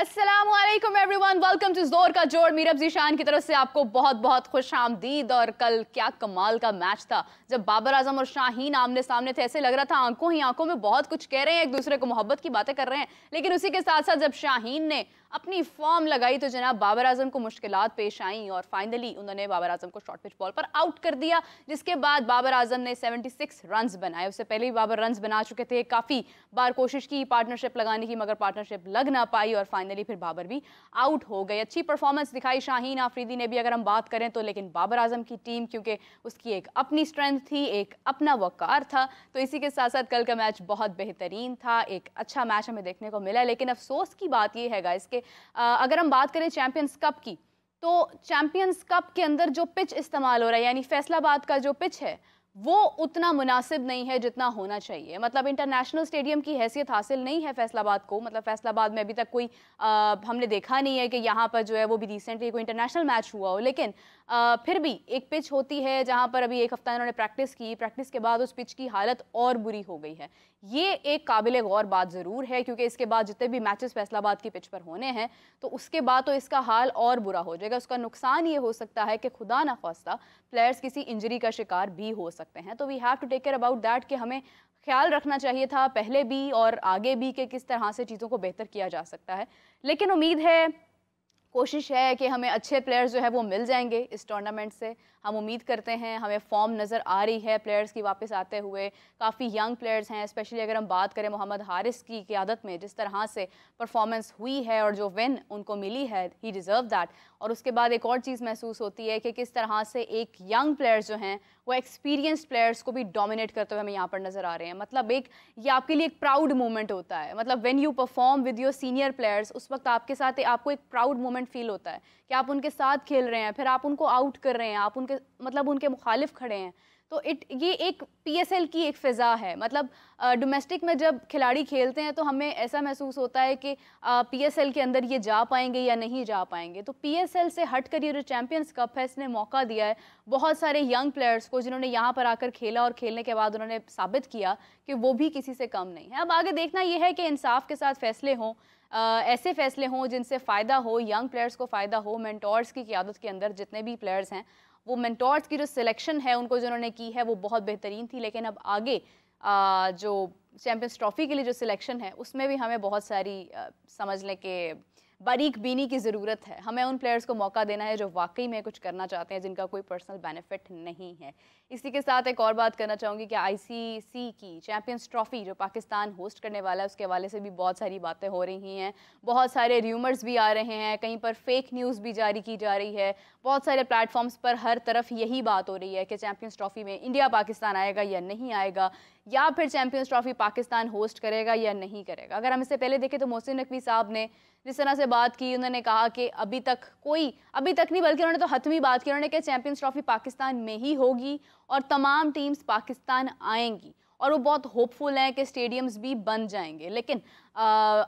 अस्सलामुअलैकुम everyone, welcome to जोर का जोर। मीरब जीशान की तरफ से आपको बहुत बहुत खुश आमदीद। और कल क्या कमाल का मैच था जब बाबर आजम और शाहीन आमने सामने थे। ऐसे लग रहा था आंखों ही आंखों में बहुत कुछ कह रहे हैं, एक दूसरे को मोहब्बत की बातें कर रहे हैं, लेकिन उसी के साथ साथ जब शाहीन ने अपनी फॉर्म लगाई तो जनाब बाबर आजम को मुश्किलात पेश आई और फाइनली उन्होंने बाबर आजम को शॉर्ट पिच बॉल पर आउट कर दिया, जिसके बाद बाबर आजम ने 76 रन्स बनाए। उससे पहले भी बाबर रन्स बना चुके थे, काफ़ी बार कोशिश की पार्टनरशिप लगाने की, मगर पार्टनरशिप लग ना पाई और फाइनली फिर बाबर भी आउट हो गए। अच्छी परफॉर्मेंस दिखाई शाहीन आफरीदी ने भी अगर हम बात करें तो, लेकिन बाबर आजम की टीम क्योंकि उसकी एक अपनी स्ट्रेंथ थी, एक अपना वकार था, तो इसी के साथ साथ कल का मैच बहुत बेहतरीन था, एक अच्छा मैच हमें देखने को मिला। लेकिन अफसोस की बात यह है गाइस कि अगर हम बात करें चैंपियंस कप की, तो चैंपियंस कप के अंदर जो पिच इस्तेमाल हो रहा है यानी फैसलाबाद का जो पिच है वो उतना मुनासिब नहीं है जितना होना चाहिए। मतलब इंटरनेशनल स्टेडियम की हैसियत हासिल नहीं है फैसलाबाद को। मतलब फैसलाबाद में अभी तक कोई हमने देखा नहीं है कि यहाँ पर जो है वो भी रिसेंटली कोई इंटरनेशनल मैच हुआ हो, लेकिन फिर भी एक पिच होती है जहाँ पर अभी एक हफ्ता इन्होंने प्रैक्टिस की, प्रैक्टिस के बाद उस पिच की हालत और बुरी हो गई है। ये एक काबिल गौर बात ज़रूर है क्योंकि इसके बाद जितने भी मैचेस फैसलाबाद की पिच पर होने हैं तो उसके बाद तो इसका हाल और बुरा हो जाएगा। उसका नुकसान ये हो सकता है कि खुदा ना खास्ता प्लेयर्स किसी इंजरी का शिकार भी हो सकते हैं। तो we have to take care about that कि हमें ख्याल रखना चाहिए था पहले भी और आगे भी कि किस तरह से चीज़ों को बेहतर किया जा सकता है। लेकिन उम्मीद है, कोशिश है कि हमें अच्छे प्लेयर्स जो है वो मिल जाएंगे इस टूर्नामेंट से। हम उम्मीद करते हैं, हमें फॉर्म नज़र आ रही है प्लेयर्स की वापस आते हुए। काफ़ी यंग प्लेयर्स हैं, स्पेशली अगर हम बात करें मोहम्मद हारिस की क़ियादत में जिस तरह से परफॉर्मेंस हुई है और जो विन उनको मिली है, ही डिज़र्व दैट। और उसके बाद एक और चीज़ महसूस होती है कि किस तरह से एक यंग प्लेयर्स जो हैं वो एक्सपीरियंस्ड प्लेयर्स को भी डोमिनेट करते हुए हमें यहाँ पर नज़र आ रहे हैं। मतलब एक ये आपके लिए एक प्राउड मोमेंट होता है। मतलब when you perform with your senior players, उस वक्त आपके साथ आपको एक प्राउड मोमेंट फील होता है कि आप उनके साथ खेल रहे हैं, फिर आप उनको आउट कर रहे हैं, आप उनके मतलब उनके मुखालिफ खड़े हैं। तो ये एक पीएसएल की एक फ़िज़ा है। मतलब डोमेस्टिक में जब खिलाड़ी खेलते हैं तो हमें ऐसा महसूस होता है कि पीएसएल के अंदर ये जा पाएंगे या नहीं जा पाएंगे। तो पीएसएल से हट कर ये जो चैंपियंस कप है इसने मौका दिया है बहुत सारे यंग प्लेयर्स को जिन्होंने यहाँ पर आकर खेला और खेलने के बाद उन्होंने साबित किया कि वो भी किसी से कम नहीं है। अब आगे देखना ये है कि इंसाफ के साथ फैसले हों, ऐसे फैसले हों जिनसे फ़ायदा हो, यंग प्लेयर्स को फ़ायदा हो। मेंटोर्स की क़ियादत के अंदर जितने भी प्लेयर्स हैं, वो मेंटोर्स की जो सिलेक्शन है उनको जिन्होंने की है वो बहुत बेहतरीन थी। लेकिन अब आगे जो चैंपियंस ट्रॉफी के लिए जो सिलेक्शन है उसमें भी हमें बहुत सारी समझ लें कि बारीक बीनी की ज़रूरत है। हमें उन प्लेयर्स को मौका देना है जो वाकई में कुछ करना चाहते हैं, जिनका कोई पर्सनल बेनिफिट नहीं है। इसी के साथ एक और बात करना चाहूँगी कि आईसीसी की चैंपियंस ट्रॉफी जो पाकिस्तान होस्ट करने वाला है उसके हवाले से भी बहुत सारी बातें हो रही हैं, बहुत सारे र्यूमर्स भी आ रहे हैं, कहीं पर फेक न्यूज़ भी जारी की जा रही है। बहुत सारे प्लेटफॉर्म्स पर हर तरफ यही बात हो रही है कि चैंपियंस ट्रॉफी में इंडिया पाकिस्तान आएगा या नहीं आएगा, या फिर चैंपियंस ट्रॉफी पाकिस्तान होस्ट करेगा या नहीं करेगा। अगर हम इससे पहले देखें तो मोहसिन नकवी साहब ने जिस तरह से बात की, उन्होंने कहा कि अभी तक नहीं बल्कि उन्होंने तो हतमी बात की, उन्होंने कहा चैंपियंस ट्रॉफी पाकिस्तान में ही होगी और तमाम टीम्स पाकिस्तान आएंगी और वो बहुत होपफुल हैं कि स्टेडियम्स भी बन जाएंगे। लेकिन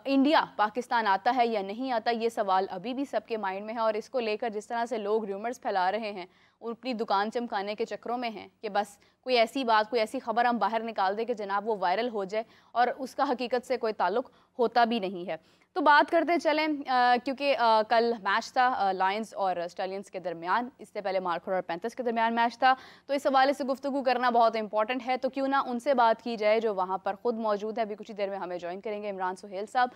इंडिया पाकिस्तान आता है या नहीं आता, ये सवाल अभी भी सबके माइंड में है। और इसको लेकर जिस तरह से लोग र्यूमर्स फैला रहे हैं, अपनी दुकान चमकाने के चक्करों में हैं कि बस कोई ऐसी बात, कोई ऐसी खबर हम बाहर निकाल दें कि जनाब वो वायरल हो जाए और उसका हकीकत से कोई ताल्लुक होता भी नहीं है। तो बात करते चलें क्योंकि कल मैच था लायंस और स्टालियंस के दरमियान, इससे पहले मार्कोर और पैंथर्स के दरमियान मैच था, तो इस हवाले से गुफ्तगू करना बहुत इंपॉर्टेंट है। तो क्यों ना उनसे बात की जाए जो वहाँ पर खुद मौजूद है। अभी कुछ ही देर में हमें ज्वाइन करेंगे इमरान सुहेल साहब,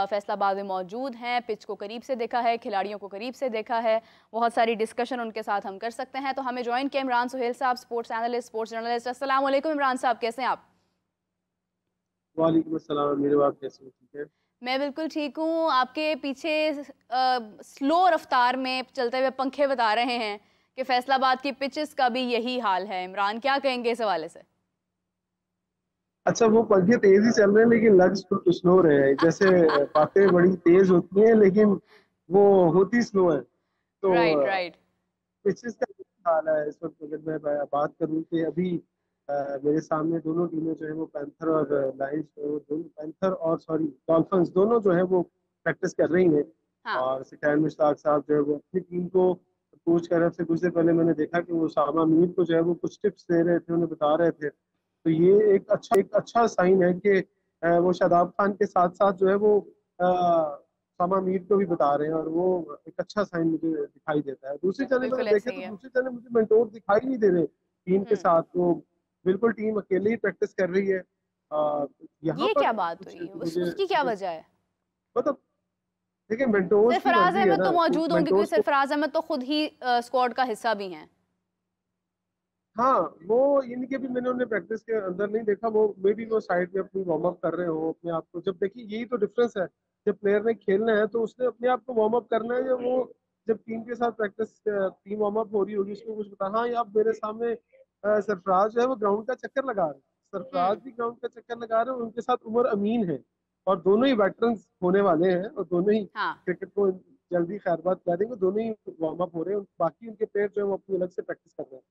फैसलाबाद में मौजूद हैं, पिच को करीब से देखा है, खिलाड़ियों को करीब से देखा है, बहुत सारी डिस्कशन उनके साथ हम कर सकते हैं। तो हमें ज्वाइन किया इमरान सुहेल साहब, स्पोर्ट्स एनालिस्ट, स्पोर्ट्स जर्नलिस्ट। अस्सलाम वालेकुम इमरान साहब, कैसे हैं आप? वालेकुम अस्सलाम, मेरे बात कैसे ठीक है? मैं बिल्कुल ठीक हूँ। आपके पीछे स्लो रफ्तार में चलते हुए पंखे बता रहे हैं कि फैसलाबाद की पिचेस का भी यही हाल है। इमरान, क्या कहेंगे इस हवाले से? अच्छा, वो पंखे तेज ही चल रहे हैं लेकिन लग स्लो रहे हैं। जैसे बातें बड़ी तेज होती हैं लेकिन वो होती स्लो है। तो राइट राइट। पिचेस का क्या हाल है इस वक्त? अगर मैं बात करूं कि अभी मेरे सामने दोनों टीमें जो है वो पैंथर और लायंस, दोनों पैंथर और सॉरी डॉल्फिन्स दोनों जो है वो प्रैक्टिस कर रही हैं। हाँ। और सिखान मुश्ताक साहब जो है वो अपनी टीम को कोच कर रहे थे। कुछ देर पहले मैंने देखा कि वो सामा मीर को जो है वो कुछ टिप्स दे रहे थे, उन्हें बता रहे थे। तो ये एक अच्छा साइन है कि वो शादाब खान के साथ साथ जो है वो उसामा मीर को भी बता रहे हैं, और वो एक अच्छा साइन मुझे दिखाई देता है। दूसरी चैनल बिल्कुल में देखें ऐसे ही तो है। दूसरी चैनल मुझे मेंटोर दिखाई नहीं दे रहे टीम के हम्म। साथ। वो बिल्कुल टीम अकेले ही प्रैक्टिस कर रही है। यहाँ ये पर क्या बात कुछ हुई, मुझे उसकी क्या वजह है? मतलब देखिए मेंटोर्स की सरफराज मर्जी है अहमद ना, तो मौजूद होंगे क्योंकि मेंटोर्स को। सरफराज अहमद तो खुद ही स्क्वाड का हिस्सा भी हैं। हाँ, वो इनके भी मैंने उन्हें प्रैक्टिस के अंदर नहीं देखा, वो मे भी वो साइड में अपनी वार्म अप कर रहे हो अपने आप को। जब देखिए यही तो डिफरेंस है, जब प्लेयर ने खेलना है तो उसने अपने आप को वार्म अप करना है, या वो जब टीम के साथ प्रैक्टिस टीम वार्म अप हो रही होगी उसको कुछ बता, हाँ ये आप मेरे सामने सरफराज जो है वो ग्राउंड का चक्कर लगा रहे हैं, सरफराज हम्म। भी ग्राउंड का चक्कर लगा रहे हैं, उनके साथ उमर अमीन है, और दोनों ही वेटरन्स होने वाले हैं, और दोनों ही हाँ। क्रिकेट को जल्दी खैरबाद कह देंगे, दोनों ही वार्म अप हो रहे हैं, बाकी उनके प्लेयर जो है वो अपनी अलग से प्रैक्टिस कर रहे हैं।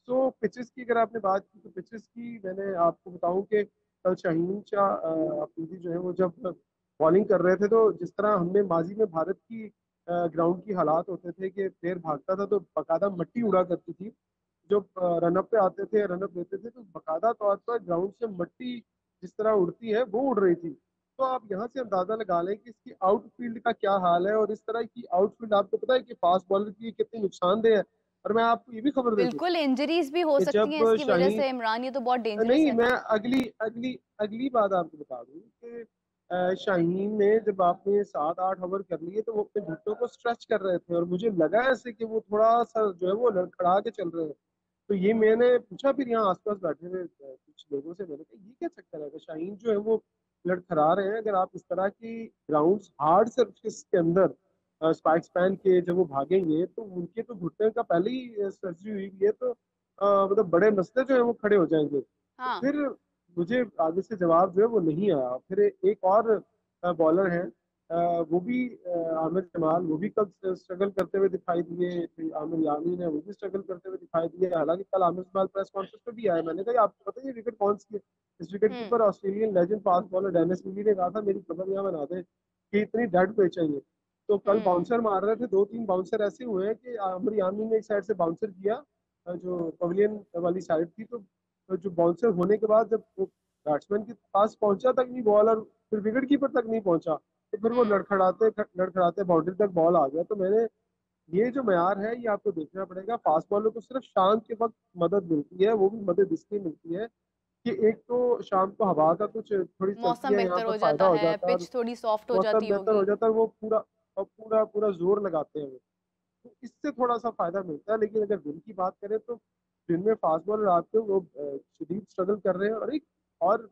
तो पिचेस की अगर आपने बात की, तो पिचेस की मैंने आपको बताऊं कि कल शाहीन शाह अफरीदी जो है वो जब बॉलिंग कर रहे थे, तो जिस तरह हमने माजी में भारत की ग्राउंड की हालात होते थे कि प्लेयर भागता था तो बकायदा मिट्टी उड़ा करती थी, जो रनअप पे आते थे रनअप लेते थे तो बकायदा तौर पर ग्राउंड से मिट्टी जिस तरह उड़ती है वो उड़ रही थी। तो आप यहाँ से अंदाजा लगा लें कि इसकी आउटफील्ड का क्या हाल है, और इस तरह की आउटफील्ड आपको पता है कि फास्ट बॉलर की कितनी नुकसानदेह है। और मैं आपको ये भी खबर दे दूं बिल्कुल इंजरीज भी हो कि सकती हैं जब इसकी वजह शाहीन, से, इमरान ये तो बहुत डेंजरस नहीं है। मैं अगली अगली अगली बात आपको बता दूं कि शाहीन ने जब आपने 7-8 ओवर कर लिए तो वो अपने घुटनों को स्ट्रेच कर रहे थे, और मुझे लगा ऐसे कि वो थोड़ा सा जो है वो लड़खड़ा के चल रहे हैं। तो ये मैंने पूछा फिर यहाँ आसपास बैठे हुए कुछ लोगों से, मैंने कहा ये क्या चक्कर है कि शाहीन जो है वो लड़खड़ा रहे हैं। अगर आप इस तरह की ग्राउंड हार्ड सरफेस के अंदर स्पाइक स्पैन के जब वो भागेंगे तो उनके तो घुटने का पहले ही सर्जरी हुई है, तो मतलब बड़े मसले जो है वो खड़े हो जाएंगे। तो हाँ। फिर मुझे आगे से जवाब जो है वो नहीं आया। फिर एक और बॉलर है, वो भी आमिर जमाल, वो भी कल स्ट्रगल करते हुए दिखाई दिए। फिर आमिर यामीन है, वो भी स्ट्रगल करते हुए दिखाई दिए। हालांकि कल आमिर जमाल प्रेस कॉन्फ्रेंस पे भी आए, मैंने कहा आपको पता है ये विकेट कौन सी है? इस wicket hmm. Keeper Australian legend fast bowler Dennis Lillee ने कहा था मेरी खबर यहाँ बना दे कि इतनी डेड पिच है ये। तो कल हम्म। बाउंसर मार रहे थे, 2-3 बाउंसर ऐसे हुए हैं कि आमिर यामीन ने एक साइड से बाउंसर किया, जो पवेलियन वाली साइड थी, तो जो बाउंसर होने के बाद जब वो बैट्समैन के पास पहुंचा तक नहीं बॉल, और फिर विकेट कीपर तक नहीं पहुंचा, तो फिर वो हम्म। लड़खड़ाते बाउंड्री तक बॉल आ गया। तो मैंने ये जो म्यार है ये आपको देखना पड़ेगा। फास्ट बॉलर को सिर्फ शाम के वक्त मदद मिलती है, वो भी मदद इसलिए मिलती है कि एक तो शाम को हवा का कुछ थोड़ी चलती मौसम है, यहाँ बेहतर पर हो फायदा जाता हो है, जाता है, और पिच थोड़ी सॉफ्ट हो मौसम जाती बेहतर हो होगी। जाता है, वो पूरा और पूरा पूरा जोर लगाते हैं वो। तो इससे थोड़ा सा फायदा मिलता है। लेकिन अगर दिन की बात करें तो दिन में फास्ट बॉलर आपके वो शदीद स्ट्रगल कर रहे हैं। और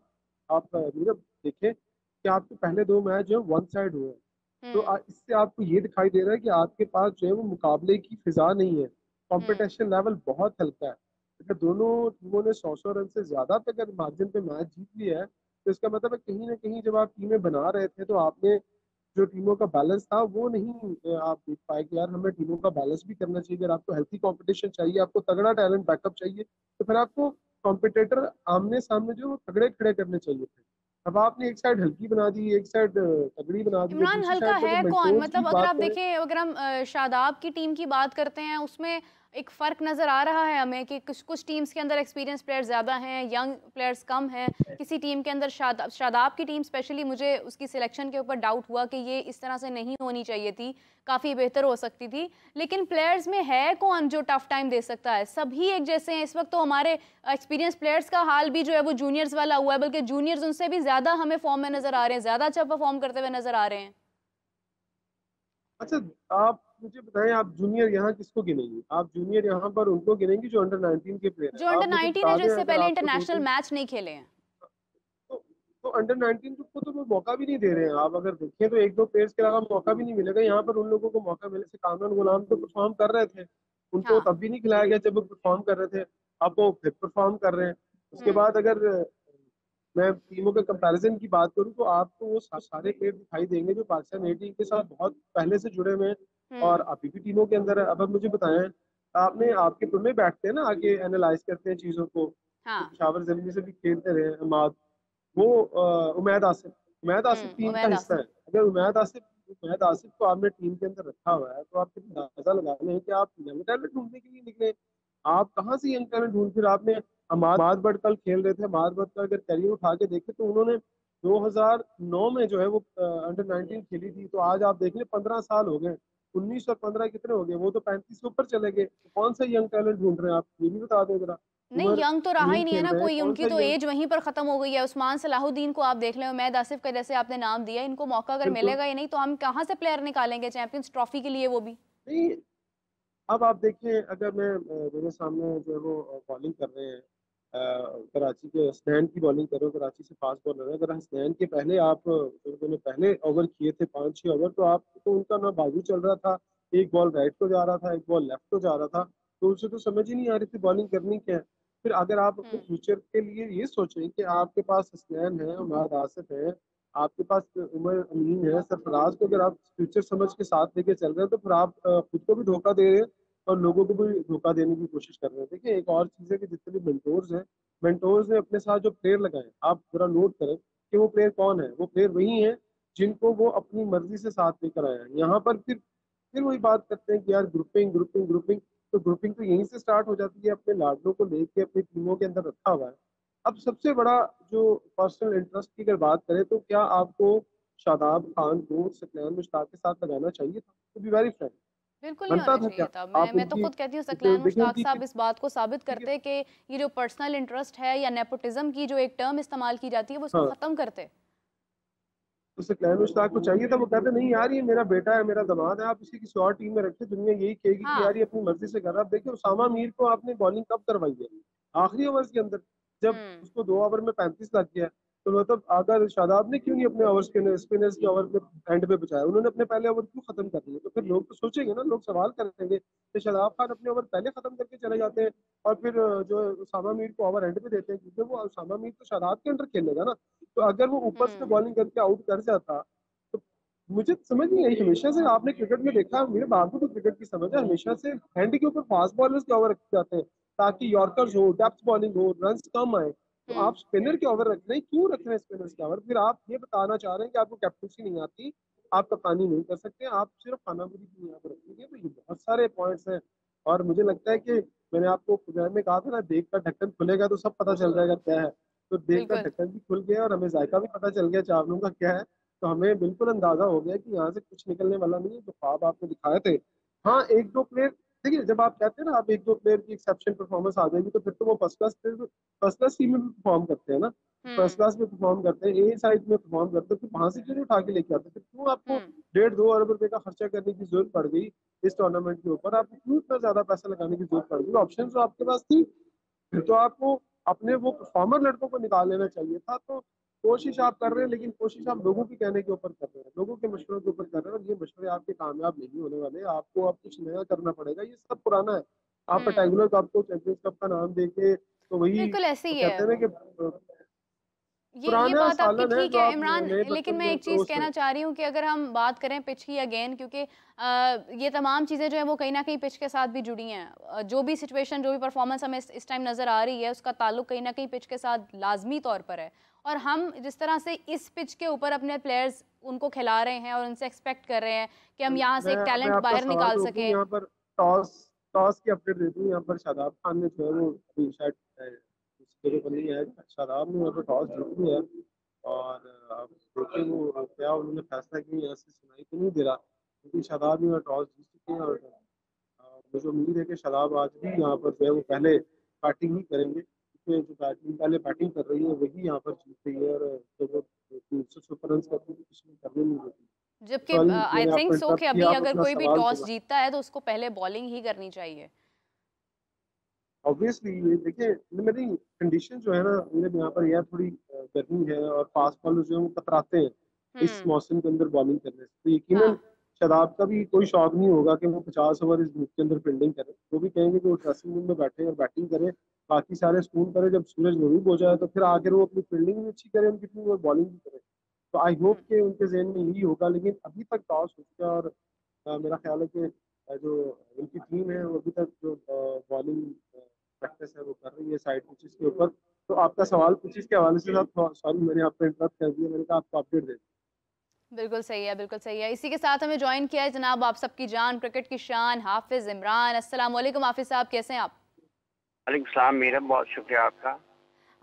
आप नीरज देखें कि आपके पहले 2 मैच जो है वन साइड हुए हैं, तो हम्म। इससे आपको ये दिखाई दे रहा है कि आपके पास जो है वो मुकाबले की फिजा नहीं है, हम्म। कंपटीशन लेवल बहुत हल्का है। अगर दोनों टीमों ने 100 रन से ज्यादा पे अगर मार्जिन पे मैच जीत लिया है, तो इसका मतलब है कहीं ना कहीं जब आप टीमें बना रहे थे तो आपने जो टीमों का बैलेंस था वो नहीं आप देख पाए कि यार हमें टीमों का बैलेंस भी करना चाहिए। अगर आपको हेल्थी कंपटीशन चाहिए, आपको तगड़ा टैलेंट बैकअप चाहिए, तो फिर आपको कॉम्पिटेटर आमने सामने जो वो तगड़े खड़े करने चाहिए थे। अब आपने एक साइड हल्की बना दी, एक साइड तगड़ी बना दी, और इमरान दूसरी हल्का साइड में अगर है कौन, मेंटोर्स की मतलब अगर बात आप करें। देखें, अगर हम शादाब की टीम की बात करते हैं उसमें एक फ़र्क नज़र आ रहा है हमें कि कुछ कुछ टीम्स के अंदर एक्सपीरियंस प्लेयर्स ज़्यादा हैं, यंग प्लेयर्स कम हैं। किसी टीम के अंदर शादाब की टीम स्पेशली, मुझे उसकी सिलेक्शन के ऊपर डाउट हुआ कि ये इस तरह से नहीं होनी चाहिए थी, काफ़ी बेहतर हो सकती थी। लेकिन प्लेयर्स में है कौन जो टफ टाइम दे सकता है? सभी एक जैसे हैं इस वक्त। तो हमारे एक्सपीरियंस प्लेयर्स का हाल भी जो है वो जूनियर्स वाला हुआ है, बल्कि जूनियर्स उनसे भी ज़्यादा हमें फॉर्म में नज़र आ रहे हैं, ज़्यादा अच्छा परफॉर्म करते हुए नज़र आ रहे हैं। अच्छा, आप मुझे बताएं आप जूनियर यहाँ किसको गिनेंगे? आप जूनियर यहाँ पर उनको गिनेंगे जो अंडर 19 के प्लेयर जो है। अंडर आप मुझे 19 है, बता जो दें इससे अगर पहले आपको दो इंटरनेशनल तीन, मैच नहीं तो खेले हैं। तो अंडर 19 को तो वो मौका भी नहीं दे रहे हैं। आप अगर देखें तो एक दो प्लेयर्स के अलावा मौका भी नहीं मिलेगा यहाँ पर उन लोगों को। मौका मिले से कामरान गुलाम तो परफॉर्म कर रहे थे, उनको हाँ। तब भी नहीं खिलाया गया जब वो परफॉर्म कर रहे थे, अब वो फिर परफॉर्म कर रहे हैं। उसके हम्म। बाद अगर मैं टीमों के कंपैरिजन की बात करूं तो आपको वो सारे प्लेयर दिखाई देंगे जो पाकिस्तान ए टीम के साथ बहुत पहले से जुड़े हुए हैं और हम्म। अभी भी टीमों के अंदर है। अब मुझे बताएं, आपने आपके टूर में बैठते हैं ना, आगे एनालाइज करते हैं चीजों को, तो हाँ। पेशावर जमीन से भी खेलते रहे हमाद, वो उमैद आसिफ टीम का उमैद हिस्सा है। आसिफ। अगर उमैद आसिफ को आपने टीम के अंदर रखा हुआ है तो आप फिर अंदाजा लगा लें कि आप यंग टैलेंट ढूंढने के लिए निकले। आप कहाँ से यंग टैलेंट ढूंढ, फिर आपने हमाद बट कल खेल रहे थे, हमाद बट का अगर करियर उठा के देखे तो उन्होंने 2009 में जो है वो अंडर 19 खेली थी, तो आज आप देख लें 15 साल हो गए। 19 और 15 कितने हो गए, वो तो 35 से ऊपर चले गए। तो कौन सा यंग टैलेंट ढूंढ रहे हैं आप, ये भी बता दें जरा। नहीं, उमर यंग तो रहा अमीन ही नहीं है खेल ना रहे हैं, कोई, कौन उनकी सा तो यंग। एज वहीं पर खत्म हो गई है। उस्मान सलाहुद्दीन को आप देख लें, उमैद आसिफ का जैसे आपने नाम दिया, इनको मौका अगर बिल्कुल मिलेगा ही नहीं तो हम कहाँ से प्लेयर निकालेंगे चैंपियंस ट्रॉफी के लिए, वो भी। नहीं। अब आप देखिए, अगर मैं मेरे सामने जो है वो बॉलिंग कर रहे हैं, कराची के हसनैन की बॉलिंग कर रहे हो, कराची से फास्ट बॉलर है। अगर हसनैन के पहले आप उन्होंने पहले ओवर किए थे 5-6 ओवर, तो आप तो उनका ना बाजू चल रहा था, एक बॉल राइट को जा रहा था, एक बॉल लेफ्ट को जा रहा था, तो उसे तो समझ ही नहीं आ रही थी बॉलिंग करनी क्या है। फिर अगर आप अपने हम्म। फ्यूचर के लिए ये सोचें कि आपके पास हसनैन है, उमाद आसिफ है, आपके पास उमर अमीन है, सरफराज को अगर आप फ्यूचर समझ के साथ लेके चल रहे हैं, तो फिर आप खुद को भी धोखा दे रहे हैं और लोगों को भी धोखा देने की कोशिश कर रहे हैं। देखिए, एक और चीज़ है कि जितने भी मेंटोर्स हैं, मेंटोर्स ने अपने साथ जो प्लेयर लगाए, आप जरा नोट करें कि वो प्लेयर कौन है। वो प्लेयर वही है जिनको वो अपनी मर्जी से साथ लेकर आए हैं। यहाँ पर फिर वही बात करते हैं कि यार ग्रुपिंग ग्रुपिंग ग्रुपिंग। तो ग्रुपिंग तो यहीं से स्टार्ट हो जाती है, अपने लाडलों को लेके अपनी टीमों के अंदर रखा हुआ है। अब सबसे बड़ा जो पर्सनल इंटरेस्ट की अगर बात करें, तो क्या आपको शादाब खान को सकलैन मुश्ताक के साथ लगाना चाहिए था? टू बी वेरी फ्रैंक, बिल्कुल नहीं बनता होना था चाहिए क्या? था। मैं आप मैं तो उनकी खुद कहती हूँ सकलैन देखिए मुश्ताक उनकी साहब इस बात को साबित देखिए, करते हैं कि ये जो पर्सनल इंटरेस्ट है या नेपोटिज्म की जो एक टर्म इस्तेमाल की जाती है, वो उसको हाँ, खत्म करते। तो सकलैन मुश्ताक को चाहिए था, वो कहते नहीं यार ये मेरा बेटा है, मेरा दामाद है, आप इसे किसी और टीम में रखिए, दुनिया यही कहेगी कि हाँ। यार ये अपनी मर्जी से कर रहा है। आप देखिए उसामा मीर को आपने बॉलिंग कब करवाई है? आखिरी ओवर्स के अंदर, जब हम्म। उसको 2 ओवर में 35 लग गया। तो मतलब अगर शादाब ने क्यों नहीं अपने ओवर स्पिनर्स के ओवर पे एंड पे बचाया, उन्होंने अपने पहले ओवर क्यों खत्म कर दिए? तो फिर लोग तो सोचेंगे ना, लोग सवाल करेंगे कि शादाब खान अपने ओवर पहले खत्म करके चले जाते हैं और फिर जो है उसामा मीर को ओवर एंड पे देते हैं, क्योंकि वो उसामा मीर तो शादाब के अंडर खेलेगा ना। तो अगर वो ऊपर से हम्म। बॉलिंग करके आउट कर जाता, तो मुझे समझ नहीं आई। हमेशा से आपने क्रिकेट में देखा, मेरे बाबू को क्रिकेट की समझ है, हमेशा से हैंड के ऊपर फास्ट बॉलर्स के ओवर रखे जाते हैं ताकि यॉर्कर्स हो, डेप्थ बॉलिंग हो, रन कम आए। तो हम्म। आप स्पिनर के ओवर रख रहे हैं, क्यों रख रहे हैं स्पिनर्स के ओवर? फिर आप ये बताना चाह रहे हैं कि आपको कैप्टनसी नहीं आती, आप कप्तानी नहीं कर सकते, आप सिर्फ खानापुरी की यहाँ पर रखेंगे। तो ये बहुत सारे पॉइंट्स हैं। और मुझे लगता है कि मैंने आपको प्रोग्राम में कहा था ना, देख का ढक्कन खुलेगा तो सब पता चल जाएगा क्या है। तो देख का बिल्कुल। ढक्कन भी खुल गया और हमें जायका भी पता चल गया चावलों का क्या है। तो हमें बिल्कुल अंदाजा हो गया कि यहाँ से कुछ निकलने वाला नहीं है। जो ख्वाब आपने दिखाए थे, हाँ एक दो प्लेयर, देखिए जब आप कहते हैं ना आप एक दो प्लेयर की एक्सेप्शन परफॉर्मेंस आ जाएगी, तो फिर तो वो फर्स्ट क्लास टीम में भी परफॉर्म करते हैं ना, फर्स्ट हम्म। क्लास में परफॉर्म करते हैं, ए साइड में परफॉर्म करते हैं, फिर वहां से क्यों नहीं उठा के लेके आते? फिर क्यों आपको हम्म। 1.5-2 अरब रुपए का खर्चा करने की जरूरत पड़ गई इस टूर्नामेंट के ऊपर? आपको क्यों इतना ज्यादा पैसा लगाने की जरूरत पड़ गई? ऑप्शन तो आपके पास थी। फिर तो आपको अपने वो परफॉर्मर लड़कों को निकाल लेना चाहिए था। तो कोशिश आप कर रहे हैं, लेकिन कोशिश आप लोगों के कहने के ऊपर कर रहे हैं, लोगों के मशवरों के ऊपर कर रहे हैं, और ये मशवरे आपके कामयाब नहीं होने वाले। आपको अब कुछ नया करना पड़ेगा, ये सब पुराना है। आप हम्म। रेक्टेंगुलर कप को चैंपियंस कप का नाम देके, तो वही बिल्कुल ऐसे तो ही है। कहते हैं ना कि ये पुराना बात आपकी सालन है ठीक जो है आप इमरान, नए लेकिन बर्तन मैं में एक चीज़ परोस रहे कहना हैं। चाह रही हूँ कि अगर हम बात करें पिच की अगेन, क्योंकि ये तमाम चीज़ें जो है वो कहीं ना कहीं पिच के साथ भी जुड़ी हैं। जो भी सिचुएशन, जो भी परफॉर्मेंस हमें इस टाइम नज़र आ रही है, उसका ताल्लुक कहीं ना कहीं पिच के साथ लाजमी तौर पर है। और हम जिस तरह से इस पिच के ऊपर अपने प्लेयर्स उनको खिला रहे हैं और उनसे एक्सपेक्ट कर रहे हैं कि हम यहाँ से एक मैं टैलेंट आपका बाहर सवाल निकाल रोक दूं सकें। यहाँ पर। टॉस टॉस की अपडेट दे दूं यहाँ पर। शादाब खान ने जो है वो अभी शायद उसके जगह पर नहीं है, शादाब ने यहाँ पर टॉस जीत लिया है। और अब देखिए वो क्या उन्होंने फैसला किया, यहाँ से सुनाई तो नहीं दे रहा, क्योंकि शादाब ने टॉस जीत चुके हैं। और मुझे उम्मीद है कि शादाब आज भी यहाँ पर जो है वो पहले बैटिंग ही करेंगे, क्योंकि जो बैटिंग पहले बैटिंग कर रही है वही यहाँ पर जीत रही है। और जब वो 300 रन करती है तो किसी ने करने नहीं देती। जबकि सॉरी आई मैंने थिंक आपको सो इंटरप्ट कि किया, अभी आप अगर अपना कोई भी सवाल टॉस दोबारा। जीतता है तो उसको पहले बॉलिंग ही करनी चाहिए। ऑब्वियसली ये देखिए, मेरी कंडीशन जो है ना, मेरे यहाँ पर यह थोड़ी गर्मी है और फास्ट बॉलर जो है वो कतराते हैं इस हम्म। मौसम के अंदर बॉलिंग करने से। तो यकीनन हाँ। शादाब का भी कोई शौक नहीं होगा कि वो 50 ओवर इस धूप के अंदर फील्डिंग करे। वो भी कहेंगे कि वो ड्रेसिंग रूम में बैठे और बैटिंग करें, बाकी सारे स्कूल करें, जब सूरज गरूब हो जाए तो फिर आकर वो अपनी फील्डिंग भी अच्छी करें उनकी टीम और बॉलिंग भी करे। तो आई होप हम्म। कि उनके जहन में यही होगा। लेकिन अभी तक टॉस हो चुका है और मेरा ख्याल है कि जो उनकी टीम है वो अभी तक जो बॉलिंग प्रैक्टिस है वो कर रही है साइड पिचेस के ऊपर। तो आपका सवाल पिचेस के हवाले से था, सॉरी मैंने आपको इंटरप्ट कर दिया, मैंने कहा आपको अपडेट दे। बिल्कुल सही है, बिल्कुल सही है। इसी के साथ हमें ज्वाइन किया है जनाब आप सबकी जान, क्रिकेट की शान, हाफिज इमरान। अस्सलाम वालेकुम हाफिज साहब, कैसे हैं आप? वालेकुम सलाम मीरा, बहुत शुक्रिया आपका।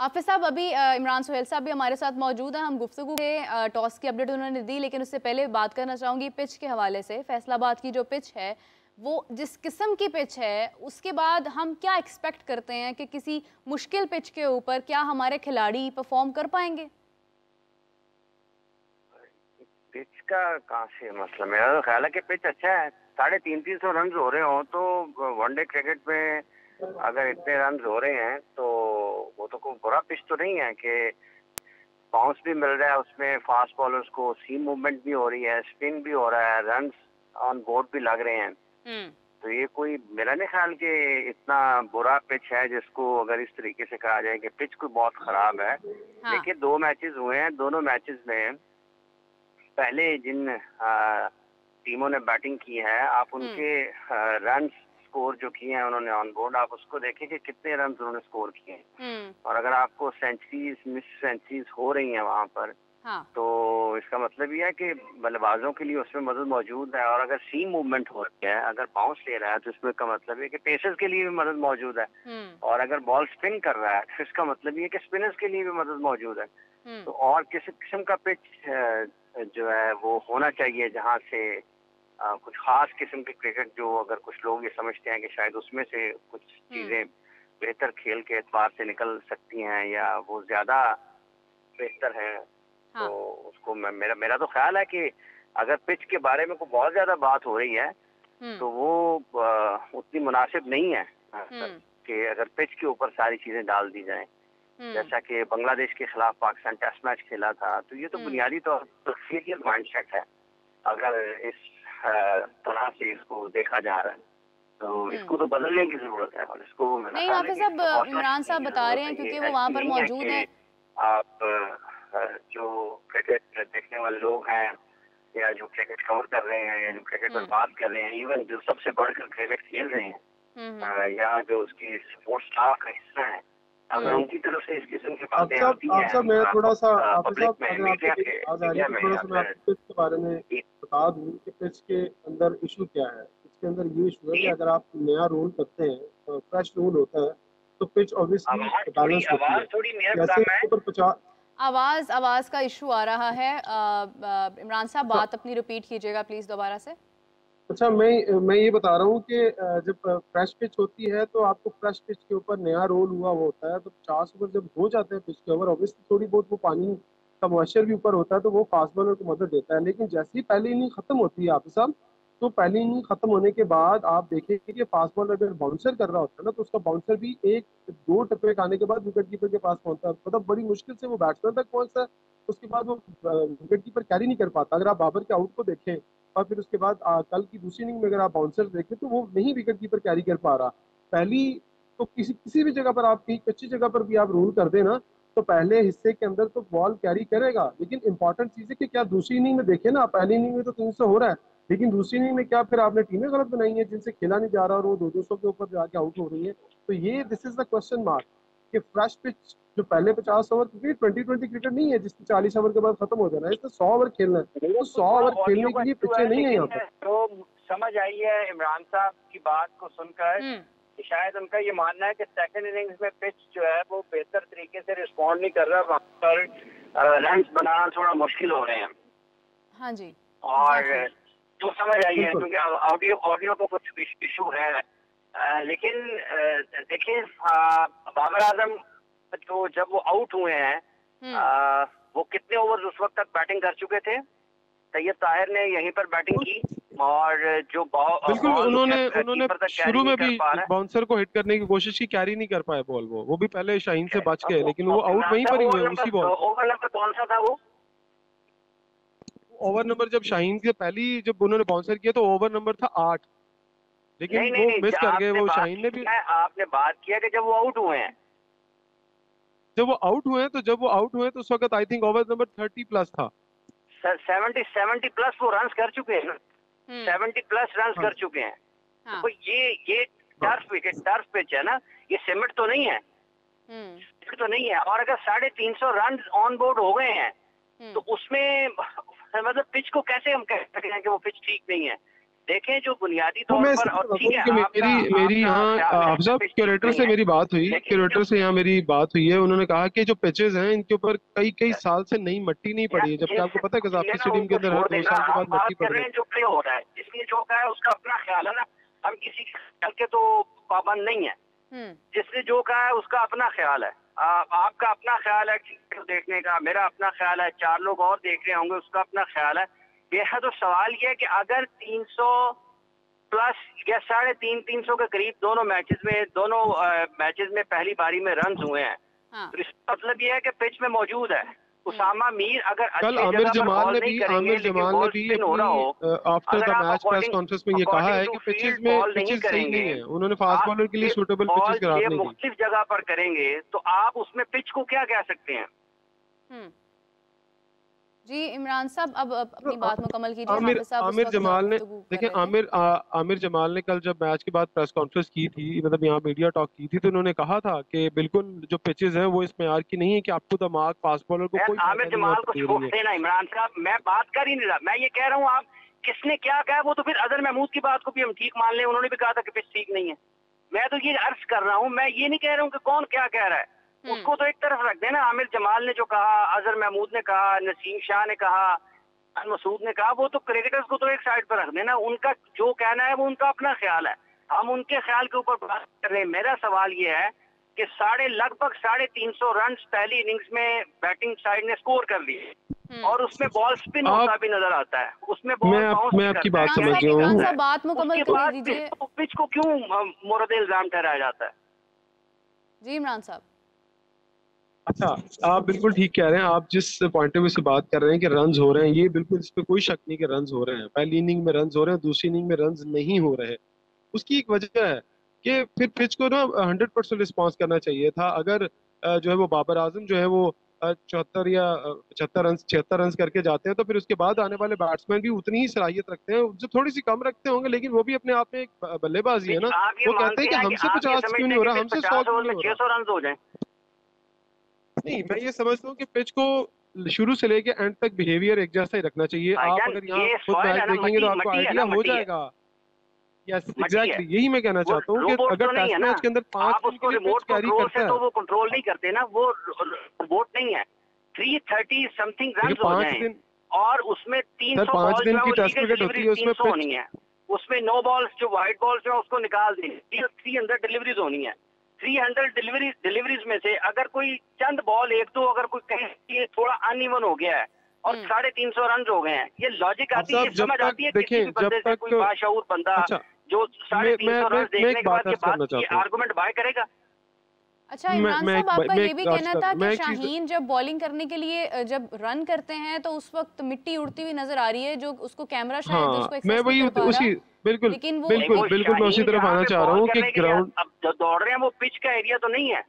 हाफिज साहब, अभी इमरान सोहेल साहब भी हमारे साथ मौजूद हैं। हम गुफ्तगू के टॉस की अपडेट उन्होंने दी, लेकिन उससे पहले बात करना चाहूँगी पिच के हवाले से। फैसलाबाद की जो पिच है वो जिस किस्म की पिच है, उसके बाद हम क्या एक्सपेक्ट करते हैं कि किसी मुश्किल पिच के ऊपर क्या हमारे खिलाड़ी परफॉर्म कर पाएंगे? पिच का कहाँ से मसला, मेरा तो ख्याल है कि पिच अच्छा है। 350 रन हो रहे हो तो वनडे क्रिकेट में अगर इतने रन हो रहे हैं तो वो तो कोई बुरा पिच तो नहीं है कि बाउंस भी मिल रहा है उसमें, फास्ट बॉलर्स को सीम मूवमेंट भी हो रही है, स्पिन भी हो रहा है, रन ऑन बोर्ड भी लग रहे हैं। तो ये कोई मेरा नहीं ख्याल कि इतना बुरा पिच है जिसको अगर इस तरीके से कहा जाए कि पिच कोई बहुत खराब है। हाँ। देखिए 2 मैचेस हुए हैं, दोनों मैचेस में पहले जिन टीमों ने बैटिंग की है आप उनके रन स्कोर जो किए हैं उन्होंने ऑन बोर्ड, आप उसको देखें कि कितने रन उन्होंने स्कोर किए हैं। और अगर आपको सेंचुरीज मिस सेंचुरीज हो रही हैं वहां पर, हाँ। तो इसका मतलब ये है कि बल्लेबाजों के लिए उसमें मदद मौजूद है। और अगर सीम मूवमेंट हो रही है, अगर बाउंस ले रहा है, तो इसमें का मतलब ये कि पेसर्स के लिए भी मदद मौजूद है। और अगर बॉल स्पिन कर रहा है तो इसका मतलब ये कि स्पिनर्स के लिए भी मदद मौजूद है। तो और किसी किस्म का पिच जो है वो होना चाहिए जहाँ से कुछ खास किस्म की क्रिकेट, जो अगर कुछ लोग ये समझते हैं कि शायद उसमें से कुछ चीजें बेहतर खेल के एतबार से निकल सकती हैं या वो ज्यादा बेहतर है। हाँ। तो उसको मेरा तो ख्याल है कि अगर पिच के बारे में कोई बहुत ज्यादा बात हो रही है तो वो उतनी मुनासिब नहीं है कि अगर पिच के ऊपर सारी चीजें डाल दी जाएं। जैसा कि बांग्लादेश के खिलाफ पाकिस्तान टेस्ट मैच खेला था, तो ये तो बुनियादी तौर पर सीरियल माइंडसेट है। अगर इस तरह से इसको देखा जा रहा है तो इसको तो बदलने की जरूरत है। और इसको नहीं, हाफिज साहब, इमरान साहब बता रहे हैं क्योंकि वो वहाँ पर मौजूद हैं। आप जो क्रिकेट देखने वाले लोग हैं या जो क्रिकेट कवर कर रहे हैं या जो क्रिकेट पर बात कर रहे हैं, इवन जो सबसे बढ़कर क्रिकेट खेल रहे हैं या जो उसकी सपोर्ट स्टाफ का हिस्सा है, अगर उनकी तरफ से इस किस्म की बातें आती हैं, आप सब मैं थोड़ा सा आप पब्लिक साहब में, अगर मीडिया आपको के आवाज आ रही है तो थोड़ा सा मैं आपको पिच के बारे में बता दूं कि पिच के अंदर इशू क्या है। पिच के अंदर ये इशू है कि अगर आप नया रोल करते हैं, फ्रेश रोल होता है, तो पिच ऑब्वियसली बैलेंस होती है। जैसे ऊपर 50 आवाज का इशू आ रहा है। इमरान साहब, बात अपनी रिपीट कीजिएगा प्लीज दोबारा से। अच्छा, मैं ये बता रहा हूँ कि जब फ्रेश पिच होती है तो आपको फ्रेश पिच के ऊपर नया रोल हुआ वो होता है, तो 50 ओवर जब हो जाते हैं पिच के ओवर, ऑब्वियसली थोड़ी बहुत वो पानी का मॉइस्चर भी ऊपर होता है तो वो फास्ट बॉलर को मदद देता है। लेकिन जैसे ही पहली इनिंग खत्म होती है आप साहब, तो पहली इनिंग खत्म होने के बाद आप देखेंगे कि फास्ट बॉलर अगर बाउंसर कर रहा होता है ना, तो उसका बाउंसर भी 1-2 टप्पे आने के बाद विकेट कीपर के पास पहुंचता है, मतलब बड़ी मुश्किल से वो बैट्समैन तक पहुंचता है। उसके बाद वो विकेट कीपर कैरी नहीं कर पाता। अगर आप बाबर के आउट को देखें और फिर उसके बाद कल की दूसरी इनिंग में अगर आप बाउंसर देखें तो वो नहीं विकेट कीपर कैरी कर पा रहा। पहली तो किसी किसी भी जगह पर आप कहीं कच्ची जगह पर भी आप रूल कर देना तो पहले हिस्से के अंदर तो बॉल कैरी करेगा। लेकिन इंपॉर्टेंट चीज है कि क्या दूसरी इनिंग में देखे ना, पहली इनिंग में तो 300 हो रहा है, लेकिन दूसरी इनिंग में क्या फिर आपने टीमें गलत बनाई है जिनसे खेला नहीं जा रहा और वो 200 के ऊपर जाके आउट हो रही है। तो ये this is the question mark कि फ्रेश पिच जो पहले 50 ओवर, क्योंकि 2020 क्रिकेट नहीं है जिसकी 40 ओवर के बाद खत्म हो जाना है, इसमें 100 ओवर खेलना है, तो 100 ओवर खेलने के लिए पिछे नहीं है यहाँ पर। तो समझ आई है इमरान साहब की बात को सुनकर कि शायद उनका ये मानना है कि सेकंड इनिंग्स में पिच जो है वो बेहतर तरीके से रिस्पॉन्ड नहीं कर रहा, वहाँ पर रन बनाना थोड़ा मुश्किल हो रहे हैं। हाँ जी, और तो समझ आई है क्योंकि ऑडियो को कुछ इशू है। लेकिन देखिए बाबर आजम जो जब वो आउट हुए हैं वो कितने ओवर उस वक्त तक बैटिंग कर चुके थे? तैयब ताहिर ने यहीं पर बैटिंग की और जो बिल्कुल उन्होंने शुरू में भी बाउंसर को हिट करने की कोशिश की, कैरी नहीं कर पाए बॉल। वो भी पहले शाहीन से बच गए, लेकिन वो आउट वहीं पर ही हुए उसी बॉल। ओवर नंबर कौन सा था वो? ओवर नंबर जब शाहीन से पहली जब उन्होंने बाउंसर किया तो ओवर नंबर था 8, लेकिन नहीं, वो मिस कर गए। वो शाहीन ने भी आपने बात किया कि जब वो आउट हुए हैं, जब वो आउट हुए तो उस वक्त I think over number 30 plus था। 70 प्लस वो रन कर चुके हैं, 70 प्लस रन कर चुके हैं। तो ये टर्फ पिच है ना, ये सीमेंट तो नहीं है, तो नहीं है। और अगर 350 रन ऑन बोर्ड हो गए हैं तो उसमें मतलब पिच को कैसे हम कह सकते हैं कि वो पिच ठीक नहीं है? देखें जो बुनियादी तो तौर मैं पर, और ठीक है मेरी यहाँ अफजल क्यूरेटर से मेरी बात हुई, क्यूरेटर से यहाँ मेरी बात हुई है। उन्होंने कहा कि जो पिचेस हैं इनके ऊपर कई कई साल से नई मट्टी नहीं पड़ी है, जबकि आपको पता है कजाफी स्टेडियम के अंदर हर 2 साल के बाद मट्टी पड़ रही है। जो प्ले हो रहा है जिसने जो कहा है उसका अपना ख्याल है ना, हम किसी के ख्याल के तो पाबंद नहीं है। जिसने जो कहा है उसका अपना ख्याल है, आपका अपना ख्याल है देखने का, मेरा अपना ख्याल है, 4 लोग और देख रहे होंगे उसका अपना ख्याल है। यह तो सवाल ये है कि अगर 300 प्लस या 350 के करीब दोनों मैचेस में पहली बारी में रन हुए हैं, तो इसका मतलब ये है कि पिच में मौजूद है। उसामा मीर अगर कल आमिर जमाल ने भी after the match press conference में ये कहा है कि पिचेस सही नहीं है, उन्होंने फास्ट बॉलर के लिए सूटेबल पिचेस करार नहीं दी। मुख्तलिफ जगह पर करेंगे तो आप उसमें पिच को क्या कह सकते हैं? जी इमरान साहब अब अपनी बात मुकम्मल कीजिए। आमिर जमाल ने देखिए, आमिर जमाल ने कल जब मैच के बाद प्रेस कॉन्फ्रेंस की थी, मतलब यहाँ मीडिया टॉक की थी, तो उन्होंने कहा था कि बिल्कुल जो पिचेस हैं वो इस मेयार की नहीं है कि आपको दिमाग फास्ट बॉलर को कोई आमिर जमाल को छोड़ देना इमरान साहब, मैं बात कर ही नहीं रहा। मैं ये कह रहा हूँ आप किसने क्या कहा, वो तो फिर अजहर महमूद की बात को भी हम ठीक मान लें, उन्होंने भी कहा था कि पिच ठीक नहीं है। मैं तो ये अर्ज कर रहा हूँ, मैं ये नहीं कह रहा हूँ कि कौन क्या कह रहा है, उसको तो एक तरफ रख देना। आमिर जमाल ने जो कहा, अजहर महमूद ने कहा, नसीम शाह ने कहा, मसूद ने कहा, वो तो क्रिकेटर्स को तो एक साइड पर रख देना। उनका जो कहना है वो उनका अपना ख्याल है, हम उनके ख्याल के ऊपर बात कर रहे हैं। मेरा सवाल ये है कि लगभग 350 रन पहली इनिंग्स में बैटिंग साइड ने स्कोर कर लिए, और उसमें बॉल स्पिन होता भी नजर आता है, उसमें बॉल मैं आपकी बात समझ गया हूं। बात मुकम्मल कर दीजिए। पिच को क्यों मोरद इल्जाम ठहराया जाता है? जी इमरान साहब, अच्छा, आप बिल्कुल ठीक कह रहे हैं। आप जिस पॉइंट ऑफ व्यू से बात कर रहे हैं कि रन्स हो रहे हैं, ये बिल्कुल इस पे कोई शक नहीं कि रन्स हो रहे हैं। पहली इनिंग में रन्स हो रहे हैं, दूसरी इनिंग में रन्स नहीं हो रहे हैं। उसकी एक वजह है कि फिर पिच को ना 100% रिस्पॉन्स करना चाहिए था। अगर जो है वो बाबर आजम जो है वो 74 या 76 रन करके जाते हैं, तो फिर उसके बाद आने वाले बैट्समैन भी उतनी ही सलाहियत रखते हैं, जो थोड़ी सी कम रखते होंगे, लेकिन वो भी अपने आप में एक बल्लेबाजी है ना। वो कहते हैं कि हमसे 50 क्यों नहीं हो रहा, हमसे 100 क्यों नहीं हो रहा। 600 रन हो जाए। नहीं, मैं ये समझता हूँ कि पिच को शुरू से लेके एंड तक बिहेवियर एक जैसा ही रखना चाहिए। आप अगर यहाँ खुद मैच देखेंगे तो आपको आइडिया हो जाएगा। यस एग्जैक्टली, यही मैं कहना चाहता हूँ कि अगर टेस्ट मैच के अंदर 5 दिन के लिए पिच कैरी करता है तो वो कंट्रोल नहीं करते ना, वो रोबोट नहीं है। 330 समथिंग रन हो जाएं, और उसमें 300 5 दिन की टेस्ट क्रिकेट होती है, उसमें पिच होनी है, उसमें नो बॉल्स जो वाइट बॉल्स हैं उसको निकाल दें, 300 डिलीवरीज होनी है। 300 डिलीवरीज में से अगर कोई चंद बॉल एक दो अगर कोई कहीं थोड़ा अनइवन हो गया है और 350 रन हो गए हैं, ये लॉजिक आती है, समझ आती है किसी भी बंदे से, कोई बाशऊर बंदा जो 350 रन देखने के बाद ये आर्गुमेंट बाय करेगा। अच्छा इमरान साहब, आपका ये भी कहना था कि शाहीन जब बॉलिंग करने के लिए जब रन करते हैं तो उस वक्त मिट्टी उड़ती हुई नजर आ रही है, जो उसको कैमरा शायद उसको मैं वही उसी बिल्कुल मैं उसी तरफ आना चाह रहा हूँ कि ग्राउंड अब जो दौड़ रहे हैं वो पिच का एरिया तो नहीं है,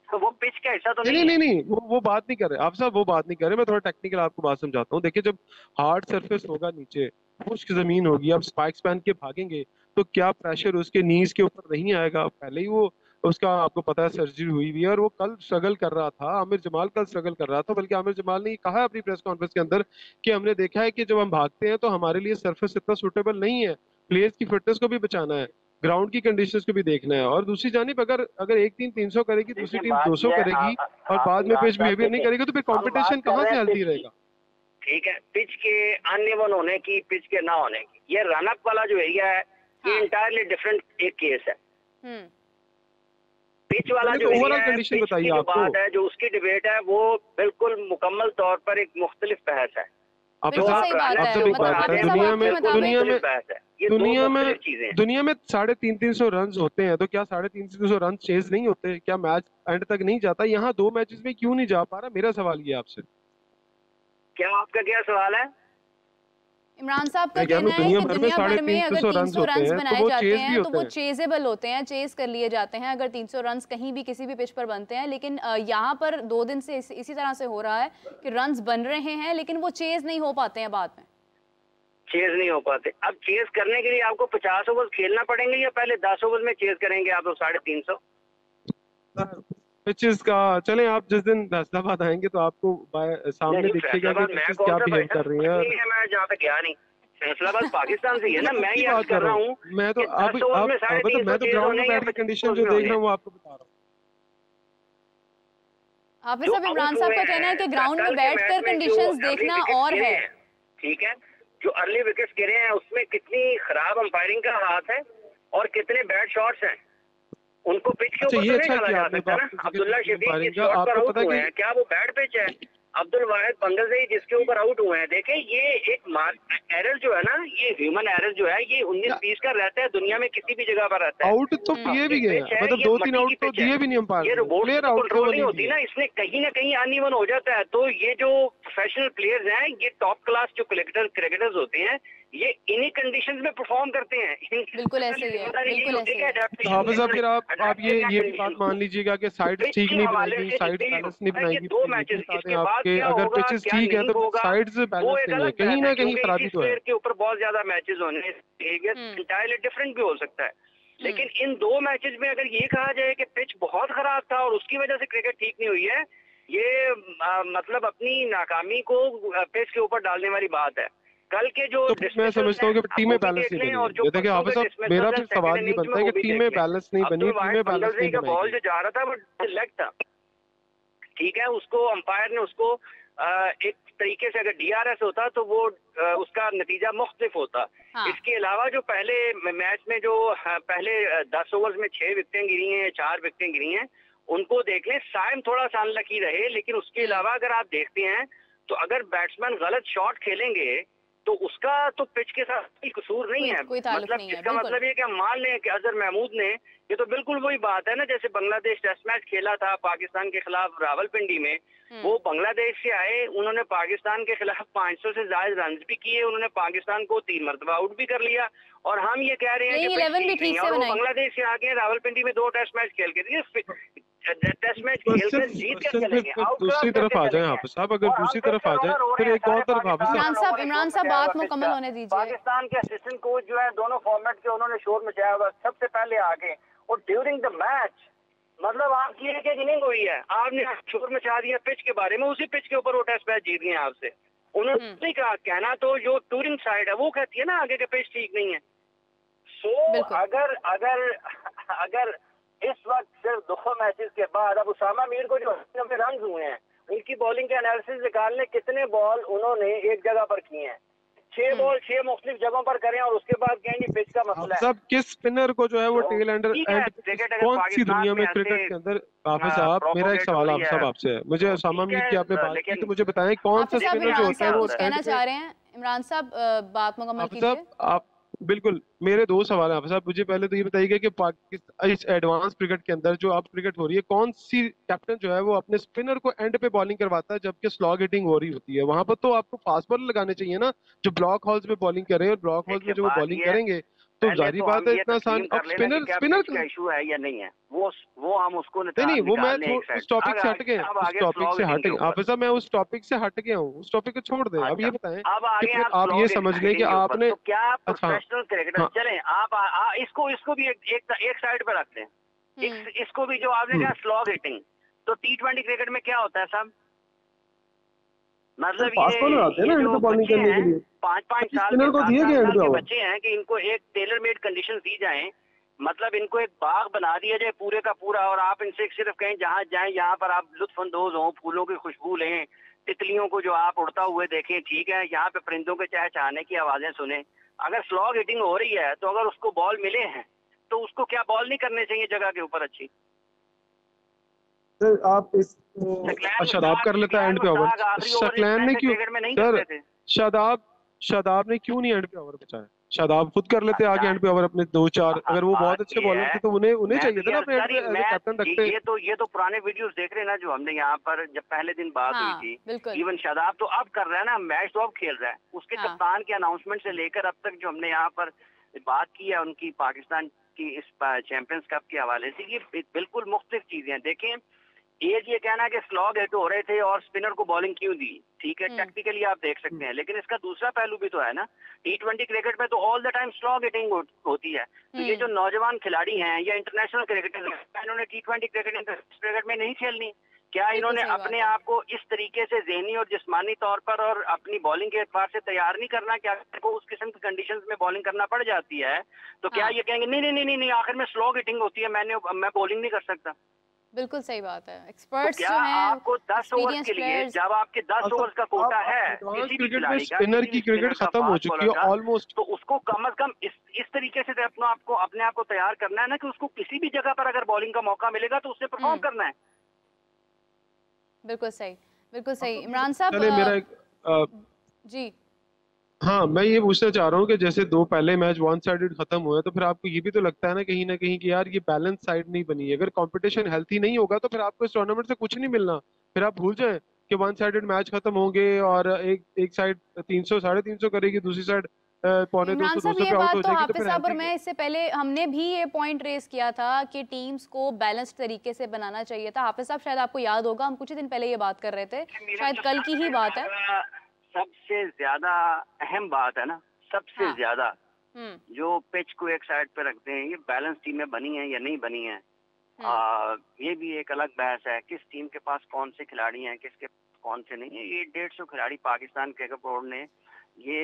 तो वो पिच का हिस्सा तो नहीं, वो बात नहीं कर रहे आप साहब, वो बात नहीं कर रहे। मैं थोड़ा टेक्निकल आपको बात समझाता हूँ। देखिए, जब हार्ड सरफेस होगा, नीचे खुश्क जमीन होगी, आप स्पाइक्स पहन के भागेंगे तो क्या प्रेशर उसके नीज के ऊपर नहीं आएगा? पहले ही वो उसका आपको पता है सर्जरी हुई हुई है, और वो कल स्ट्रगल कर रहा था। आमिर जमाल कल स्ट्रगल कर रहा था, बल्कि आमिर जमाल ने कहा अपनी प्रेस कॉन्फ्रेंस के अंदर कि हमने देखा है कि जब हम भागते हैं तो हमारे लिए सरफेस इतना सूटेबल नहीं है। प्लेयर्स की फिटनेस को भी बचाना है, ग्राउंड की कंडीशंस को भी देखना है, और दूसरी जानिब अगर एक टीम 300 करेगी, दूसरी टीम 200 करेगी, और बाद में पिच बिहेवियर नहीं करेगी, तो फिर कंपटीशन कहाँ से हेल्दी रहेगा? ठीक है, पिच के अनइवन होने की, पिच के ना होने की, ये रनअप वाला जो एरिया है ये इंटायरली डिफरेंट एक केस है। पिच वाला जो ओवरऑल कंडीशन बताइए आपको, बात है जो उसकी डिबेट है वो बिल्कुल मुकम्मल तौर पर एक मुख्तलिफ बहस है। दुनिया में 350 रन होते हैं, तो क्या 350 रन चेज नहीं होते? क्या मैच एंड तक नहीं जाता? यहाँ 2 मैचेस में क्यों नहीं जा पा रहा? मेरा सवाल ये आपसे। क्या आपका क्या सवाल है? इमरान साहब का कहना है कि दुनिया भर में अगर 300 रन्स बनाए जाते हैं तो वो चेजेबल होते हैं, चेज कर लिए जाते हैं अगर 300 रन्स कहीं भी किसी भी पिच पर बनते हैं। लेकिन यहाँ पर 2 दिन से इसी तरह से हो रहा है कि रन्स बन रहे हैं लेकिन वो चेज नहीं हो पाते हैं, बाद में चेज नहीं हो पाते। अब चेज करने के लिए आपको 50 ओवर खेलना पड़ेंगे या पहले 10 ओवर में चेज करेंगे आप लोग 350? पिचेस का चलें, आप जिस दिन फैसलाबाद आएंगे तो आपको सामने दिखेगा कि पिचेस क्या बिहेव कर रही है। मैं जहाँ तक गया नहीं, फैसलाबाद पाकिस्तान से ही है ना। मैं ये बात कर रहा हूँ, मैं तो अब मैं तो ग्राउंड में बैठ के कंडीशन जो देख रहा हूँ वो आपको बता रहा हूँ। हाफिज साहब, इमरान साहब का कहना है कि ग्राउंड में बैठकर कंडीशंस देखना और है। ठीक है, जो अर्ली विकेट्स गिरे हैं उसमें कितनी खराब अंपायरिंग का हाथ है और कितने बैड शॉट्स हैं, उनको पिच के ऊपर तो नहीं डाला जा सकता ना। अब्दुल्ला शफीक जिस शॉट पर आउट हुए हैं, क्या वो बैड पिच है? अब्दुल वाहिद बंगलदेई जिसके ऊपर आउट हुए हैं, देखें ये एक एरर जो है ना, ये ह्यूमन एरर जो है, ये 19-20 का रहता है दुनिया में, किसी भी जगह पर रहता है। आउट तो दिए भी गए, मतलब 2-3 आउट तो दिए भी नहीं अंपायर। ये रोबोट की कंट्रोल नहीं होती ना, इसमें कहीं ना कहीं अनइवन हो जाता है। तो ये जो प्रोफेशनल प्लेयर्स हैं, ये टॉप क्लास जो क्रिकेटर्स होते हैं, ये इन्हीं कंडीशंस में परफॉर्म करते हैं। बिल्कुल ऐसे ही है, बिल्कुल ऐसे ही है। हाफिज साहब, फिर आप ये भी बात मान लीजिएगा कि साइड ठीक नहीं बनाएगी, साइड बैलेंस नहीं बनाएगी। 2 मैचेस इसके बाद आपके अगर पिचेस ठीक है तो साइड्स बैलेंस नहीं है, कहीं ना कहीं खराबी तो है। के ऊपर बहुत ज्यादा मैचेस होने इंटायरली डिफरेंट भी हो सकता है। लेकिन इन 2 मैचेस में अगर ये कहा जाए कि पिच बहुत खराब था और उसकी वजह से क्रिकेट ठीक नहीं हुई है, ये मतलब अपनी नाकामी को पिच के ऊपर डालने वाली बात है। कल के जो तो मैं समझता हूँ कि टीमें बैलेंस नहीं बनी। देखिए हाफिज साहब, मेरा भी सवाल ये बनता है कि टीमें बैलेंस नहीं बनी, टीमें बैलेंस नहीं बनाई। बॉल जो जा रहा था वो लेग था, ठीक है, उसको अंपायर ने उसको एक तरीके से, अगर डीआरएस होता तो वो उसका नतीजा मुख्तलिफ होता। हाँ। इसके अलावा जो पहले मैच में जो पहले 10 ओवर्स में 6 विकेटें गिरी हैं, 4 विकेटें गिरी हैं, उनको देख लें। साइम थोड़ा सा अनलकी रहे, लेकिन उसके अलावा अगर आप देखते हैं तो अगर बैट्समैन गलत शॉट खेलेंगे तो उसका तो पिच के साथ कोई कसूर नहीं है। मतलब इसका मतलब ये कि हम मान लें कि अजहर महमूद ने, ये तो बिल्कुल वही बात है ना, जैसे बांग्लादेश टेस्ट मैच खेला था पाकिस्तान के खिलाफ रावलपिंडी में, वो बांग्लादेश से आए, उन्होंने पाकिस्तान के खिलाफ 500 से ज्यादा रन भी किए, उन्होंने पाकिस्तान को 3 मरतबा आउट भी कर लिया, और हम ये कह रहे हैं कि 11 भी ठीक से बनाई। बांग्लादेश से आके रावलपिंडी में 2 टेस्ट मैच खेल के टेस्ट मैच खेलकर जीत कर चलेंगे। दूसरी तरफ आ जाए हाफिज साहब, अगर दूसरी तरफ आ जाए फिर एक और तरफ हाफिज इमरान साहब बात मुकम्मल होने दीजिए। पाकिस्तान के असिस्टेंट कोच जो है दोनों फॉर्मेट के, उन्होंने शोर मचाया हुआ सबसे पहले आके, और ड्यूरिंग द मैच, मतलब आपकी एक इनिंग हुई है, आपने शोर मचा दिया पिच के बारे में, उसी पिच के ऊपर वो टेस्ट मैच जीत गए आपसे। उन्होंने कहा, कहना तो जो टूरिंग साइड है वो कहती है ना आगे के पिच ठीक नहीं है। सो अगर इस वक्त सिर्फ 2 मैचेस के बाद अब उसामा मीर को जो रन हुए हैं, उनकी बॉलिंग के एनालिसिस निकालने, कितने बॉल उन्होंने एक जगह पर किए हैं, 6 बॉल 6 मुख्तलिफ जगहों पर करें, और उसके बाद कहेंगे पिच का मसला है। सब किस स्पिनर को जो है वो टेल एंडर कौन सी दुनिया में क्रिकेट के अंदर। हाफिज साहब, मेरा एक सवाल आप सब आपसे है, मुझे उसामा मीर की आपने बात की तो मुझे बताएं कौन सा स्पिनर जो होता है वो कहना चाह रहे हैं। इमरान साहब बात मुकम्मल कीजिए। आप बिल्कुल, मेरे 2 सवाल हैं साहब। मुझे पहले तो ये बताइएगा कि पाकिस्तान इस एडवांस क्रिकेट के अंदर जो आप क्रिकेट हो रही है, कौन सी कैप्टन जो है वो अपने स्पिनर को एंड पे बॉलिंग करवाता है जबकि स्लॉग हिटिंग हो रही होती है? वहां पर तो आपको फास्ट बॉलर लगाने चाहिए ना, जो ब्लॉक हॉल्स में बॉलिंग कर रहे हैं, और ब्लॉक हॉल्स में जो वो बॉलिंग करेंगे तो जाहिर बात है इतना आसान। अब स्पिनर का इशू है या नहीं है, वो हम उसको नहीं, वो मैं उस टॉपिक से हट गए, उस टॉपिक से हट गए हाफिज साहब, मैं उस टॉपिक से हट गया हूँ, उस टॉपिक को छोड़ दें। अब ये बताएं, आप ये समझ लें कि आपने क्या प्रोफेशनल क्रिकेटर चलें, आप इसको भी एक साइड पे रखते हैं, इसको भी जो आपने कहा स्लॉग हिटिंग, तो T20 क्रिकेट में क्या होता है साहब, मतलब ये जो बच्चे हैं 5-5 साल के बच्चे हैं कि इनको एक टेलर मेड कंडीशन दी जाए, मतलब इनको एक बाग बना दिया जाए पूरे का पूरा, और आप इनसे सिर्फ कहीं जहाँ जाएं यहाँ पर आप लुत्फानंदोज हों, फूलों की खुशबू लें, तितलियों को जो आप उड़ता हुए देखें, ठीक है, यहाँ पे परिंदों के चहचहाने की आवाजें सुने। अगर स्लॉग हिटिंग हो रही है तो अगर उसको बॉल मिले हैं तो उसको क्या बॉल नहीं करने चाहिए जगह के ऊपर अच्छी? सर आप इस शादाब कर लेता है एंड पे ओवर, शकलैन ने क्यों सर, शादाब ने क्यों नहीं एंड पे ओवर बचाया? शादाब खुद कर लेते आगे एंड पे ओवर अपने 2-4, अगर वो बहुत अच्छे बॉलर थे तो उन्हें चाहिए था ना अपने एंड पे एज कैप्टन रखते। ये तो पुराने वीडियोस देख रहे हैं ना जो हमने यहाँ पर जब पहले दिन बात हुई थी, इवन शादाब तो अब कर रहा है ना, मैच तो अब खेल रहा है, उसके कप्तान के अनाउंसमेंट से लेकर अब तक जो हमने यहाँ पर बात की है उनकी पाकिस्तान की इस चैंपियंस कप के हवाले से, ये बिल्कुल मुख्तलिफ चीजें हैं। देखें, एक ये कहना कि स्लॉग हिट हो रहे थे और स्पिनर को बॉलिंग क्यों दी, ठीक है, टेक्निकली आप देख सकते हैं, लेकिन इसका दूसरा पहलू भी तो है ना, T20 क्रिकेट में तो all the time slog hitting होती है। तो ये जो नौजवान खिलाड़ी हैं या इंटरनेशनल क्रिकेटर हैं, इन्होंने T20 क्रिकेट में नहीं खेलनी, क्या इन्होंने अपने आप को इस तरीके से ज़हनी और जिस्मानी तौर पर और अपनी बॉलिंग के एतबार से तैयार नहीं करना? क्या को उस किस्म की कंडीशंस में बॉलिंग करना पड़ जाती है तो क्या ये कहेंगे नहीं नहीं नहीं नहीं आखिर में स्लो हिटिंग होती है, मैं बॉलिंग नहीं कर सकता? बिल्कुल सही बात है। एक्सपर्ट्स तो जो हैं, आपको 10 ओवर के लिए, जब आपके 10 ओवर का कोटा है किसी भी खिलाड़ी का, स्पिनर की क्रिकेट खत्म हो चुकी है ऑलमोस्ट, तो उसको कम से कम इस तरीके से अपने आप को तैयार करना है ना कि उसको किसी भी जगह पर अगर बॉलिंग का मौका मिलेगा तो उससे परफॉर्म करना है। बिल्कुल सही, बिल्कुल सही। इमरान साहब जी हाँ, मैं ये पूछना चाह रहा हूँ कि जैसे 2 पहले मैच वन साइडेड खत्म हुए, तो फिर आपको ये भी तो लगता है ना कहीं कि यार ये बैलेंस साइड नहीं बनी है। अगर कंपटीशन हेल्थी नहीं होगा तो फिर आपको इस टूर्नामेंट से कुछ नहीं मिलना। फिर आप भूल जाएं कि वन साइडेड मैच खत्म होंगे और एक साइड 300 350 करेगी, दूसरी साइड पौने 200 साहब 200 ये पे आउट बात हो तो जाएगी। तो हाफिज फिर साहब और healthy मैं इससे पहले हमने भी ये पॉइंट रेस किया था कि टीम्स को बैलेंस्ड तरीके से बनाना चाहिए था। हाफिज साहब शायद आपको याद होगा, हम कुछ ही दिन पहले ये बात कर रहे थे, शायद कल की ही बात है। सबसे ज्यादा अहम बात है ना, सबसे ज्यादा जो पिच को एक साइड पे रखते हैं, ये बैलेंस टीमें बनी हैं या नहीं बनी हैं, ये भी एक अलग बहस है। किस टीम के पास कौन से खिलाड़ी हैं, किसके कौन से नहीं है। ये 150 खिलाड़ी पाकिस्तान क्रिकेट बोर्ड ने ये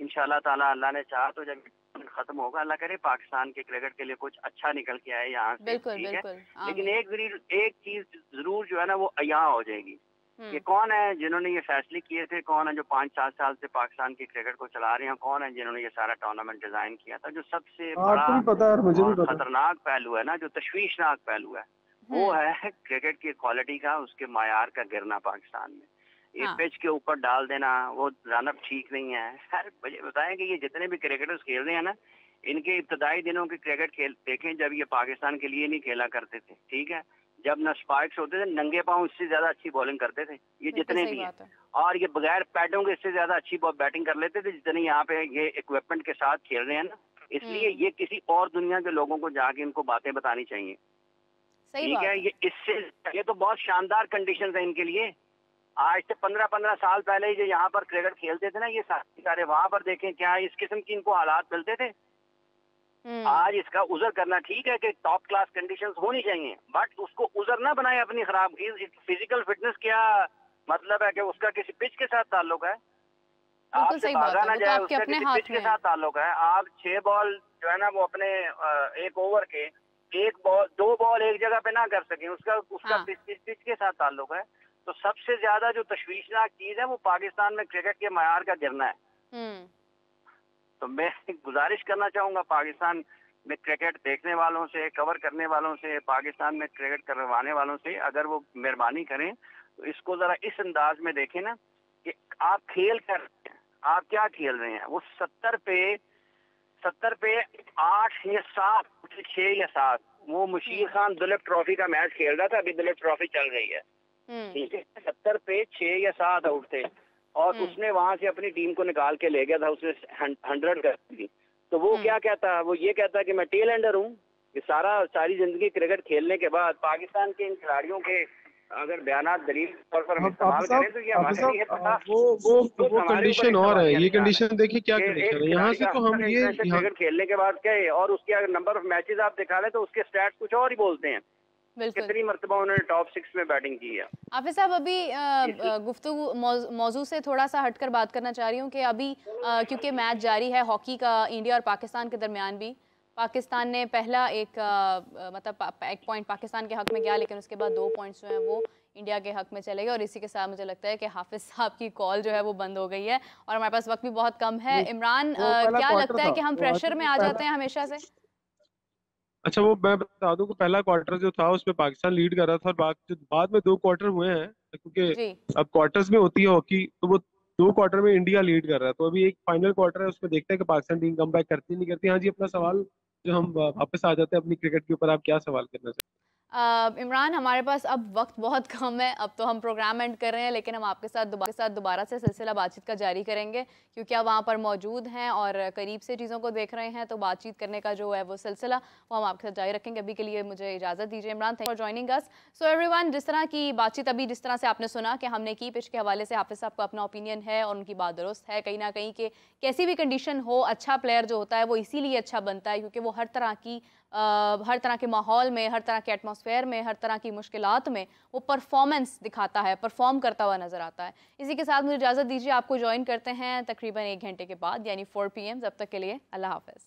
इंशाल्लाह ताला, अल्लाह ने चाहा तो जब खत्म होगा, अल्लाह करे पाकिस्तान के क्रिकेट के लिए कुछ अच्छा निकल के आए यहाँ से, ठीक है। लेकिन एक चीज जरूर जो है ना वो यहाँ हो जाएगी कि कौन है जिन्होंने ये फैसले किए थे, कौन है जो 5-7 साल से पाकिस्तान की क्रिकेट को चला रहे हैं, कौन है जिन्होंने ये सारा टूर्नामेंट डिजाइन किया था। जो सबसे बड़ा और खतरनाक पहलू है ना, जो तशवीशनाक पहलू है, वो है क्रिकेट की क्वालिटी का, उसके मायार का गिरना पाकिस्तान में। ये पिच के ऊपर डाल देना, वो रनअप ठीक नहीं है। सर मुझे बताएं कि ये जितने भी क्रिकेटर्स खेल रहे हैं ना, इनके इब्तदाई दिनों के क्रिकेट खेल देखें जब ये पाकिस्तान के लिए नहीं खेला करते थे, ठीक है, जब न स्पाइक्स होते थे, नंगे पांव इससे ज्यादा अच्छी बॉलिंग करते थे ये जितने भी हैं, और ये बगैर पैडों के इससे ज्यादा अच्छी बैटिंग कर लेते थे जितने यहाँ पे ये इक्विपमेंट के साथ खेल रहे हैं ना। इसलिए ये किसी और दुनिया के लोगों को जाके इनको बातें बतानी चाहिए, ठीक है। ये तो बहुत शानदार कंडीशन है इनके लिए। आज से 15-15 साल पहले जो यहाँ पर क्रिकेट खेलते थे ना, ये सारे वहां पर देखें क्या इस किस्म की इनको हालात मिलते थे। आज इसका उजर करना ठीक है कि टॉप क्लास कंडीशंस होनी चाहिए, बट उसको उजर ना बनाए अपनी खराब। फिजिकल फिटनेस क्या मतलब है कि उसका किसी पिच के साथ ताल्लुक है, आपसे भागा ना जाए, उसका किसी पिच के साथ ताल्लुक है। आप 6 बॉल जो है ना वो अपने एक ओवर के 2 बॉल एक जगह पे ना कर सके, उसका पिच के साथ ताल्लुक है। तो सबसे ज्यादा जो तशवीशनाक चीज है वो पाकिस्तान में क्रिकेट के मयार का गिरना है। तो मैं गुजारिश करना चाहूंगा पाकिस्तान में क्रिकेट देखने वालों से, कवर करने वालों से, पाकिस्तान में क्रिकेट करवाने वालों से, अगर वो मेहरबानी करें तो इसको जरा इस अंदाज में देखें ना कि आप खेल कर रहे हैं, आप क्या खेल रहे हैं। वो 70 पे 8 या 7, 6 या 7 वो मुशीर खान दुलीप ट्रॉफी का मैच खेल रहा था, अभी दुलीप ट्रॉफी चल रही है, ठीक है। 70 पे 6 या 7 आउट थे और उसने वहां से अपनी टीम को निकाल के ले गया था, उसने 100 कर दी। तो वो क्या कहता, वो ये कहता कि मैं टेल एंडर हूँ, कि सारी जिंदगी क्रिकेट खेलने के बाद पाकिस्तान के इन खिलाड़ियों के अगर बयानात दलील तौर पर हम इस्तेमाल करें तो ये हमारे लिए वो कंडीशन और है। ये कंडीशन देखिए क्या कंडीशन है यहाँ से, तो हम ये क्रिकेट खेलने के बाद कहे और उसके अगर नंबर ऑफ मैचेस आप दिखा लें तो उसके स्टैट्स कुछ और ही बोलते हैं, कितनी मर्तबा उन्होंने टॉप 6 में बैटिंग की है। हाफिज साहब अभी गुफ्तगू मौजू से थोड़ा सा हटकर बात करना चाह रही हूँ कि अभी क्योंकि मैच जारी है हॉकी का इंडिया और पाकिस्तान के दरमियान भी, पाकिस्तान ने पहला एक पॉइंट पाकिस्तान के हक में गया, लेकिन उसके बाद 2 पॉइंट्स जो हैं वो इंडिया के हक में चले गए। और इसी के साथ मुझे लगता है कि हाफिज साहब की कॉल जो है वो बंद हो गई है और हमारे पास वक्त भी बहुत कम है। इमरान, क्या लगता है कि हम प्रेशर में आ जाते हैं हमेशा से? अच्छा, वो मैं बता दूं कि पहला क्वार्टर जो था उसमें पाकिस्तान लीड कर रहा था और बाद में 2 क्वार्टर हुए हैं, क्योंकि अब क्वार्टर्स में होती है हॉकी, तो वो 2 क्वार्टर में इंडिया लीड कर रहा है। तो अभी एक फाइनल क्वार्टर है, उसमें देखते हैं कि पाकिस्तान टीम कम बैक करती नहीं करती। हाँ जी, अपना सवाल जो हम वापस आ जाते हैं अपनी क्रिकेट के ऊपर, आप क्या सवाल करना चाहते हैं? इमरान, हमारे पास अब वक्त बहुत कम है, अब तो हम प्रोग्राम एंड कर रहे हैं, लेकिन हम आपके साथ दोबारा से सिलसिला बातचीत का जारी करेंगे, क्योंकि आप वहाँ पर मौजूद हैं और करीब से चीज़ों को देख रहे हैं, तो बातचीत करने का जो है वो सिलसिला वो हम आपके साथ जारी रखेंगे। अभी के लिए मुझे इजाज़त दीजिए। Imran, thank for joining us. So everyone, जिस तरह की बातचीत अभी जिस तरह से आपने सुना कि हमने की, पिच के हवाले से हाफिज साहब का अपना ओपिनियन है और उनकी बात दुरुस्त है कहीं ना कहीं कि कैसी भी कंडीशन हो, अच्छा प्लेयर जो होता है वो इसीलिए अच्छा बनता है क्योंकि वो हर तरह के माहौल में, हर तरह के एटमॉस्फेयर एटमॉस्फेयर में, हर तरह की मुश्किलात में वो परफॉर्मेंस दिखाता है, परफॉर्म करता हुआ नजर आता है। इसी के साथ मुझे इजाज़त दीजिए, आपको ज्वाइन करते हैं तकरीबन 1 घंटे के बाद, यानी 4 PM। जब तक के लिए अल्लाह हाफ़िज़।